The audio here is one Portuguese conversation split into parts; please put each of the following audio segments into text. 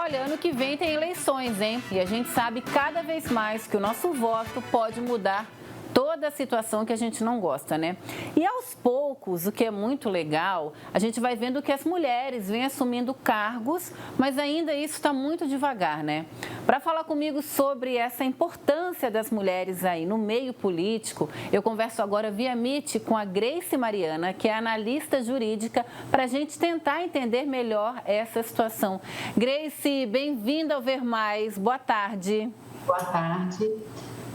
Olha, ano que vem tem eleições, hein? E a gente sabe cada vez mais que o nosso voto pode mudar toda a situação que a gente não gosta, né? E aos poucos, o que é muito legal, a gente vai vendo que as mulheres vêm assumindo cargos, mas ainda isso está muito devagar, né? Para falar comigo sobre essa importância das mulheres aí no meio político, eu converso agora via Meet com a Grace Mariana, que é analista jurídica, para a gente tentar entender melhor essa situação. Grace, bem-vinda ao Ver Mais. Boa tarde. Boa tarde.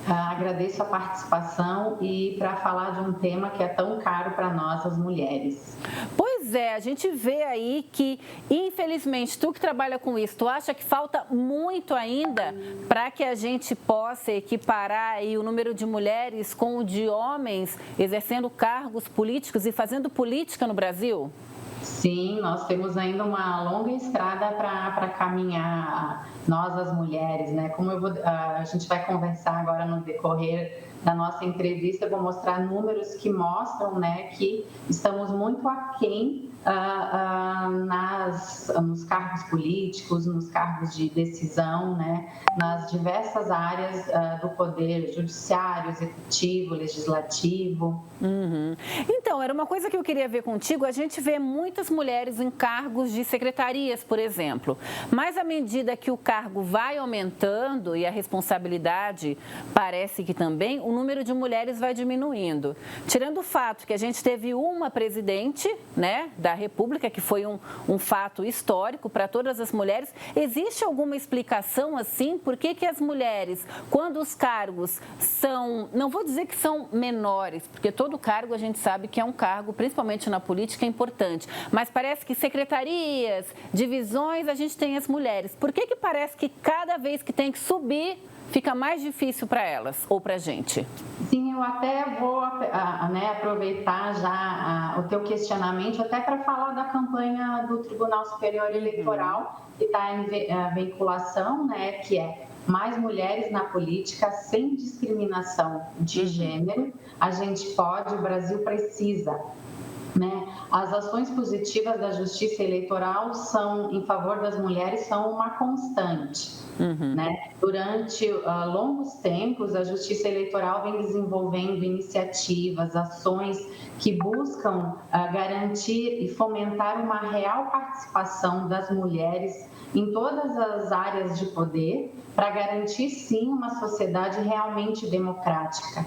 Agradeço a participação e para falar de um tema que é tão caro para nós, as mulheres. Pois é, a gente vê aí que, infelizmente, tu que trabalha com isso, tu acha que falta muito ainda para que a gente possa equiparar aí o número de mulheres com o de homens exercendo cargos políticos e fazendo política no Brasil? Sim, nós temos ainda uma longa estrada para caminhar, nós as mulheres, né? A gente vai conversar agora no decorrer da nossa entrevista, eu vou mostrar números que mostram, né, que estamos muito aquém nos cargos políticos, nos cargos de decisão, né, nas diversas áreas do poder judiciário, executivo, legislativo. Uhum. Então, era uma coisa que eu queria ver contigo. A gente vê muitas mulheres em cargos de secretarias, por exemplo, mas à medida que o cargo vai aumentando e a responsabilidade parece que também, o número de mulheres vai diminuindo. Tirando o fato que a gente teve uma presidente, né, da República, que foi um fato histórico para todas as mulheres, existe alguma explicação assim? Por que as mulheres, quando os cargos são, não vou dizer que são menores, porque todo cargo a gente sabe que é um cargo, principalmente na política, é importante, mas parece que secretarias, divisões, a gente tem as mulheres. Por que parece que cada vez que tem que subir, fica mais difícil para elas ou para a gente? Sim, eu até vou aproveitar já o teu questionamento até para falar da campanha do Tribunal Superior Eleitoral, que está em vinculação, né, que é mais mulheres na política sem discriminação de gênero. A gente pode, o Brasil precisa. Né? As ações positivas da Justiça Eleitoral em favor das mulheres são uma constante. Né? Durante longos tempos, a Justiça Eleitoral vem desenvolvendo iniciativas, ações que buscam garantir e fomentar uma real participação das mulheres em todas as áreas de poder, para garantir, sim, uma sociedade realmente democrática.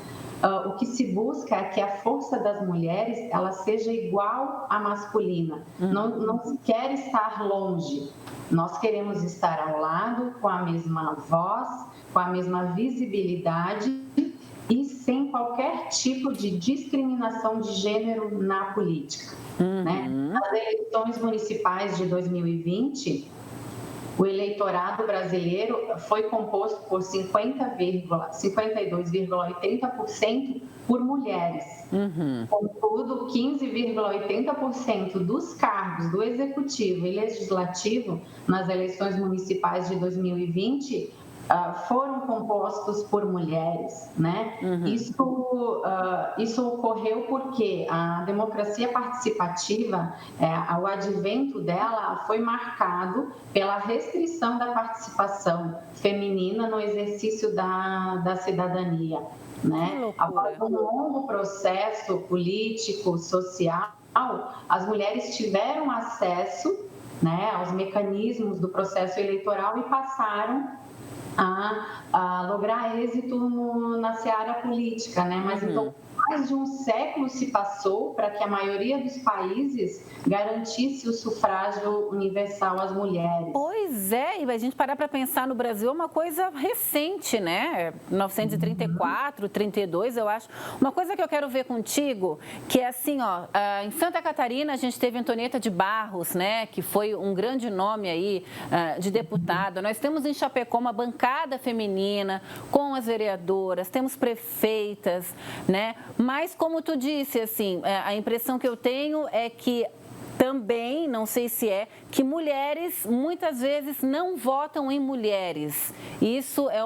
O que se busca é que a força das mulheres ela seja igual à masculina. Não se quer estar longe. Nós queremos estar ao lado, com a mesma voz, com a mesma visibilidade e sem qualquer tipo de discriminação de gênero na política. Né? Nas eleições municipais de 2020, o eleitorado brasileiro foi composto por 52,80% por mulheres. Contudo, 15,80% dos cargos do Executivo e Legislativo nas eleições municipais de 2020 foram compostos por mulheres, né? Isso ocorreu porque a democracia participativa, o advento dela foi marcado pela restrição da participação feminina no exercício da cidadania, né? Após um longo processo político, social, as mulheres tiveram acesso, né, aos mecanismos do processo eleitoral e passaram a lograr êxito na seara política, né? Mas então, mais de um século se passou para que a maioria dos países garantisse o sufrágio universal às mulheres. Pois é, e a gente parar para pensar no Brasil é uma coisa recente, né? 1934, 32, eu acho. Uma coisa que eu quero ver contigo, que é assim, ó, em Santa Catarina a gente teve Antonieta de Barros, né? Que foi um grande nome aí de deputada. Nós temos em Chapecó uma bancada feminina com as vereadoras, temos prefeitas, né? Mas, como tu disse, assim, a impressão que eu tenho é que também, não sei se que mulheres muitas vezes não votam em mulheres. Isso é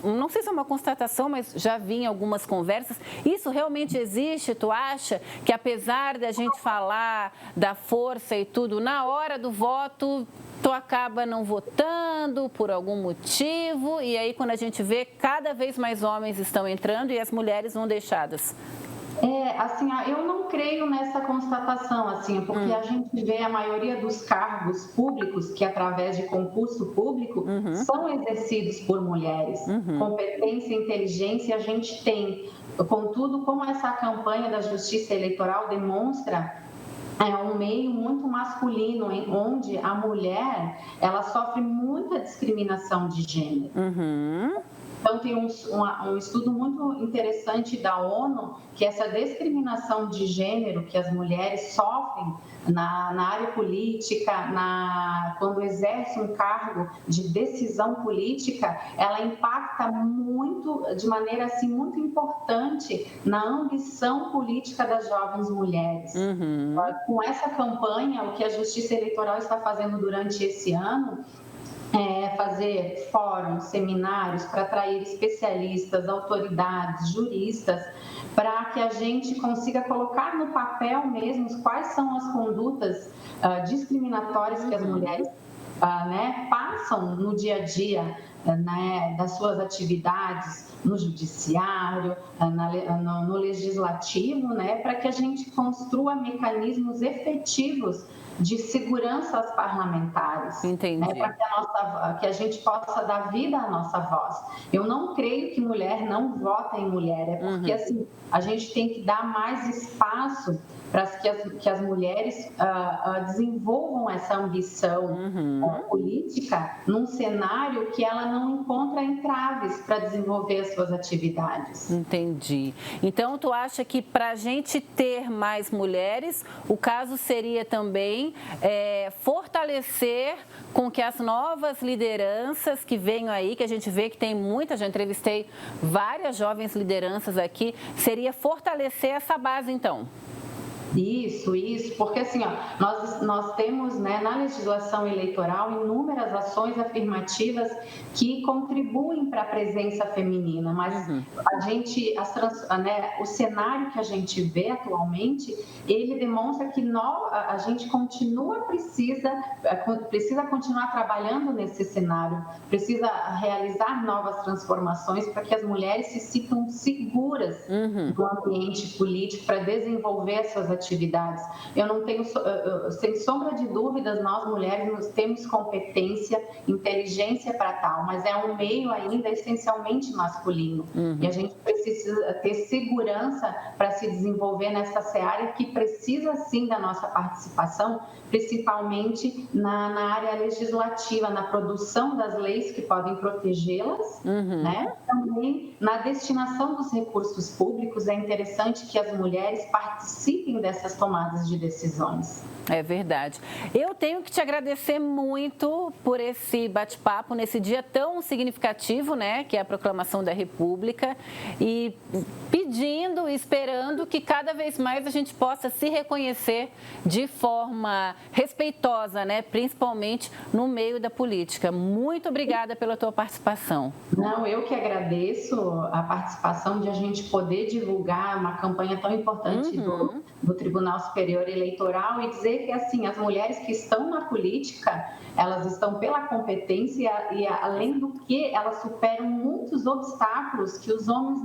não sei se é uma constatação, mas já vi em algumas conversas. Isso realmente existe? Tu acha que apesar da gente falar da força e tudo, na hora do voto tu acaba não votando por algum motivo e aí quando a gente vê, cada vez mais homens estão entrando e as mulheres vão deixadas. Assim, eu não creio nessa constatação, assim, porque a gente vê a maioria dos cargos públicos que, através de concurso público, são exercidos por mulheres. Competência e inteligência a gente tem. Contudo, como essa campanha da Justiça Eleitoral demonstra, é um meio muito masculino, onde a mulher ela sofre muita discriminação de gênero. Então, tem um estudo muito interessante da ONU, que essa discriminação de gênero que as mulheres sofrem na área política, quando exercem um cargo de decisão política, ela impacta muito, de maneira assim, muito importante na ambição política das jovens mulheres. Com essa campanha, o que a Justiça Eleitoral está fazendo durante esse ano fazer fóruns, seminários para atrair especialistas, autoridades, juristas, para que a gente consiga colocar no papel mesmo quais são as condutas discriminatórias que as mulheres passam no dia a dia das suas atividades no judiciário, no legislativo, para que a gente construa mecanismos efetivos de segurança aos parlamentares, para que a gente possa dar vida à nossa voz. Eu não creio que mulher não vota em mulher, porque assim, a gente tem que dar mais espaço para que as mulheres desenvolvam essa ambição política num cenário que ela não encontra entraves para desenvolver as suas atividades. Entendi. Então, tu acha que para a gente ter mais mulheres, o caso seria também fortalecer com que as novas lideranças que venham aí, que a gente vê que tem muitas, já entrevistei várias jovens lideranças aqui, seria fortalecer essa base, então? Isso, porque assim, nós temos na legislação eleitoral inúmeras ações afirmativas que contribuem para a presença feminina, mas o cenário que a gente vê atualmente, ele demonstra que a gente precisa continuar trabalhando nesse cenário, precisa realizar novas transformações para que as mulheres se sintam seguras no ambiente político para desenvolver as suas atividades. Eu não tenho, sem sombra de dúvidas, nós mulheres temos competência, inteligência para tal, mas é um meio ainda essencialmente masculino. E a gente precisa ter segurança para se desenvolver nessa seara que precisa sim da nossa participação, principalmente na área legislativa, na produção das leis que podem protegê-las, Também na destinação dos recursos públicos. É interessante que as mulheres participem dessas tomadas de decisões. É verdade. Eu tenho que te agradecer muito por esse bate-papo nesse dia tão significativo, que é a proclamação da República, e pedindo, esperando que cada vez mais a gente possa se reconhecer de forma respeitosa, principalmente no meio da política. Muito obrigada pela tua participação. Não, eu que agradeço a participação de a gente poder divulgar uma campanha tão importante do Tribunal Superior Eleitoral e dizer que, assim, as mulheres que estão na política, elas estão pela competência e, além do que, elas superam muitos obstáculos que os homens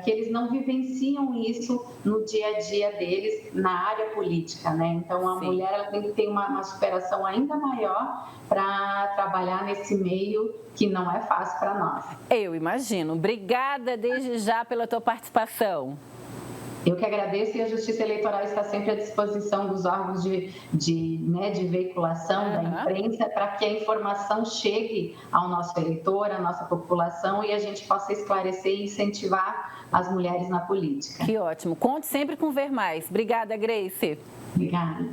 que eles não vivenciam isso no dia a dia deles na área política, Então, a mulher ela tem que ter uma superação ainda maior para trabalhar nesse meio que não é fácil para nós. Eu imagino. Obrigada desde já pela tua participação. Eu que agradeço, e a Justiça Eleitoral está sempre à disposição dos órgãos de veiculação da imprensa para que a informação chegue ao nosso eleitor, à nossa população, e a gente possa esclarecer e incentivar as mulheres na política. Que ótimo. Conte sempre com Ver Mais. Obrigada, Grace. Obrigada.